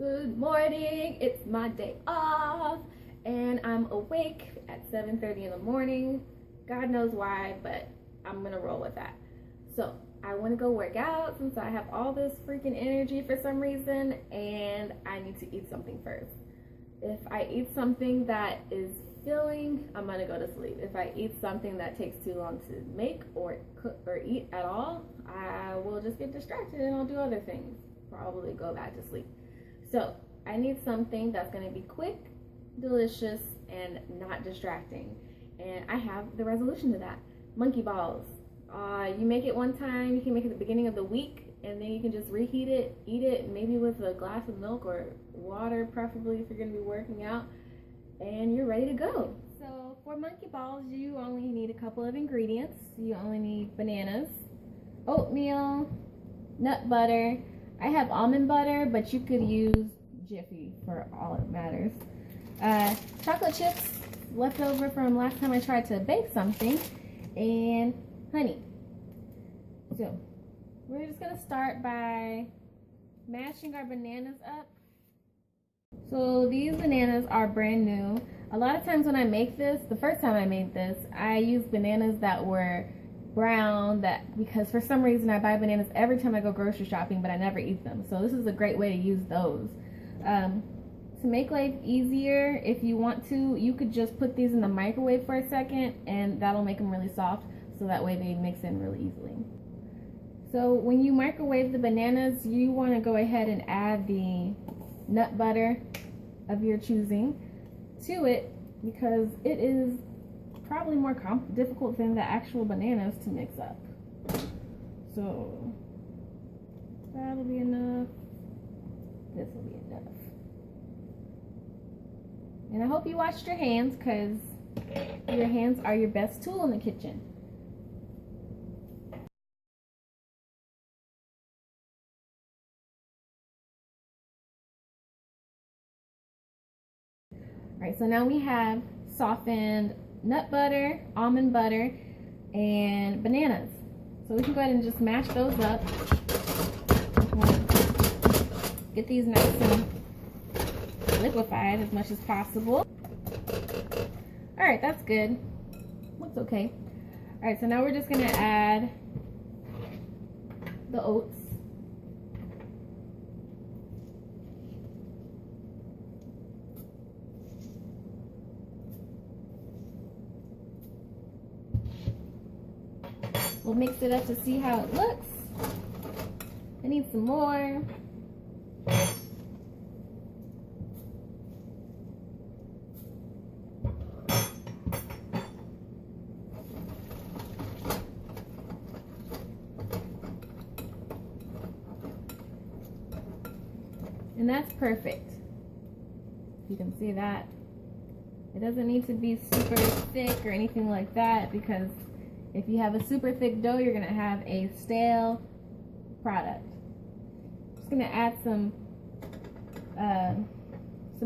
Good morning, it's my day off and I'm awake at 7:30 in the morning. God knows why, but I'm gonna roll with that. So I want to go work out since I have all this freaking energy for some reason, and I need to eat something first. If I eat something that is filling, I'm gonna go to sleep. If I eat something that takes too long to make or cook or eat at all, I will just get distracted and I'll do other things, probably go back to sleep. So I need something that's going to be quick, delicious, and not distracting. And I have the resolution to that. Monkey balls. You make it one time, you can make it at the beginning of the week, and then you can just reheat it, eat it, maybe with a glass of milk or water, preferably if you're going to be working out, and you're ready to go. So for monkey balls, you only need a couple of ingredients. You only need bananas, oatmeal, nut butter. I have almond butter, but you could use Jiffy for all it matters. Chocolate chips left over from last time I tried to bake something, and honey. So we're just gonna start by mashing our bananas up. So these bananas are brand new. A lot of times when I make this, the first time I made this, I used bananas that were brown, because for some reason I buy bananas every time I go grocery shopping, but I never eat them. So this is a great way to use those. To make life easier, if you want to, you could just put these in the microwave for a second, and that'll make them really soft, so that way they mix in really easily. So when you microwave the bananas, you want to go ahead and add the nut butter of your choosing to it, because it is probably more difficult than the actual bananas to mix up. So that'll be enough. This will be enough. And I hope you washed your hands, because your hands are your best tool in the kitchen. Alright, so now we have softened nut butter, almond butter, and bananas. So we can go ahead and just mash those up. Get these nice and liquefied as much as possible. Alright, that's good. Looks okay. Alright, so now we're just going to add the oats. We'll mix it up to see how it looks. I need some more. And that's perfect. You can see that. It doesn't need to be super thick or anything like that, because if you have a super thick dough, you're going to have a stale product. Just going to add some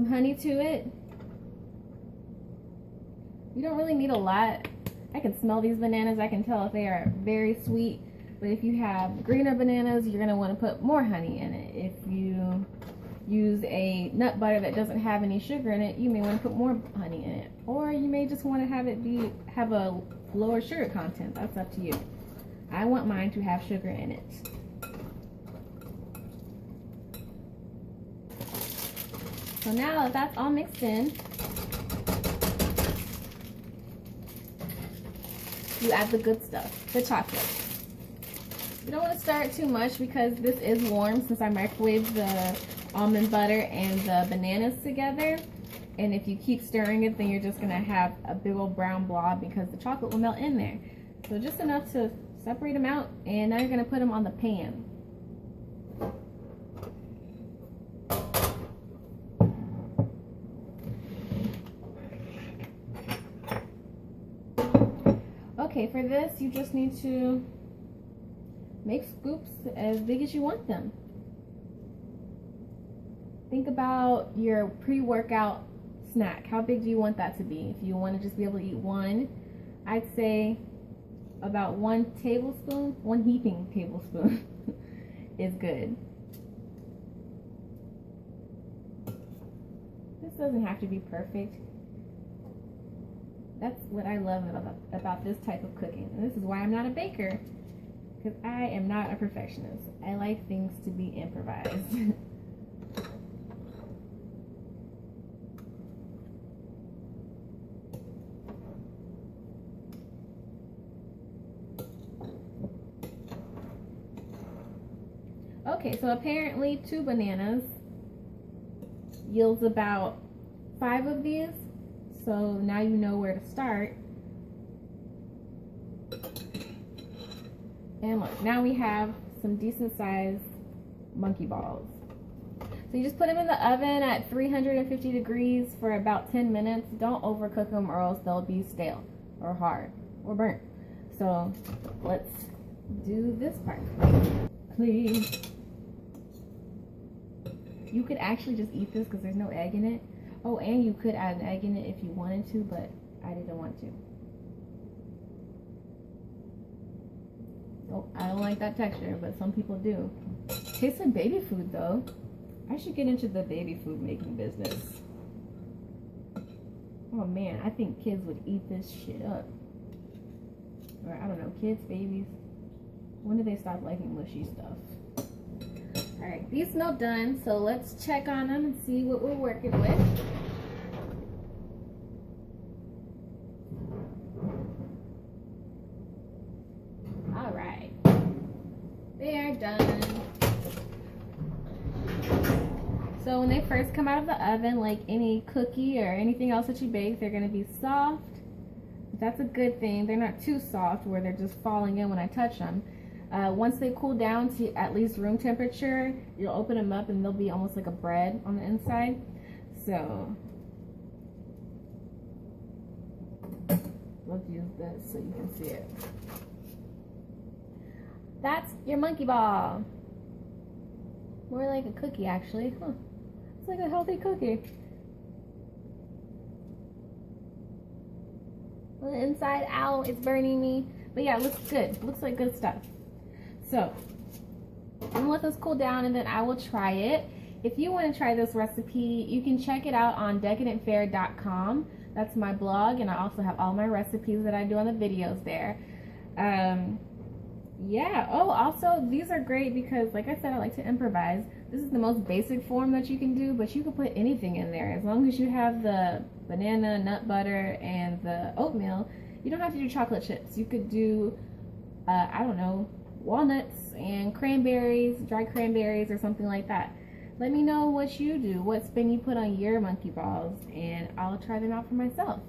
honey to it. You don't really need a lot. I can smell these bananas. I can tell if they are very sweet. But if you have greener bananas, you're going to want to put more honey in it. If you use a nut butter that doesn't have any sugar in it, you may want to put more honey in it. Or you may just want to have it have a lower sugar content. That's up to you. I want mine to have sugar in it. So now that that's all mixed in, you add the good stuff, the chocolate. You don't want to stir it too much because this is warm, since I microwaved the almond butter and the bananas together. And if you keep stirring it, then you're just going to have a big old brown blob, because the chocolate will melt in there. So just enough to separate them out, and now you're going to put them on the pan. Okay, for this, you just need to make scoops as big as you want them. Think about your pre-workout snack. How big do you want that to be? If you want to just be able to eat one, I'd say about 1 tablespoon, 1 heaping tablespoon is good. This doesn't have to be perfect. That's what I love about this type of cooking. And this is why I'm not a baker, because I am not a perfectionist. I like things to be improvised. Okay, so apparently 2 bananas yields about 5 of these. So now you know where to start. And look, now we have some decent sized monkey balls. So you just put them in the oven at 350 degrees for about 10 minutes. Don't overcook them or else they'll be stale or hard or burnt. So let's do this part. Please. You could actually just eat this because there's no egg in it. Oh, and you could add an egg in it if you wanted to, but I didn't want to. Oh, I don't like that texture, but some people do. Tastes like baby food though. I should get into the baby food making business. Oh man, I think kids would eat this shit up. Or I don't know, kids, babies. When do they stop liking mushy stuff? Alright, these smell done, so let's check on them and see what we're working with. Alright, they are done. So when they first come out of the oven, like any cookie or anything else that you bake, they're going to be soft. That's a good thing. They're not too soft where they're just falling in when I touch them. Once they cool down to at least room temperature, you'll open them up and they'll be almost like a bread on the inside. So let's use this so you can see it. That's your monkey ball. More like a cookie actually. Huh. It's like a healthy cookie. On the inside out, it's burning me. But yeah, it looks good. Looks like good stuff. So, I'm gonna let this cool down and then I will try it. If you want to try this recipe, you can check it out on decadentfare.com. That's my blog, and I also have all my recipes that I do on the videos there. Yeah, oh, also, these are great because, like I said, I like to improvise. This is the most basic form that you can do, but you can put anything in there. As long as you have the banana, nut butter, and the oatmeal, you don't have to do chocolate chips. You could do, I don't know, walnuts and cranberries, dried cranberries or something like that. Let me know what you do, what spin you put on your monkey balls, and I'll try them out for myself.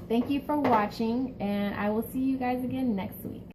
Thank you for watching, and I will see you guys again next week.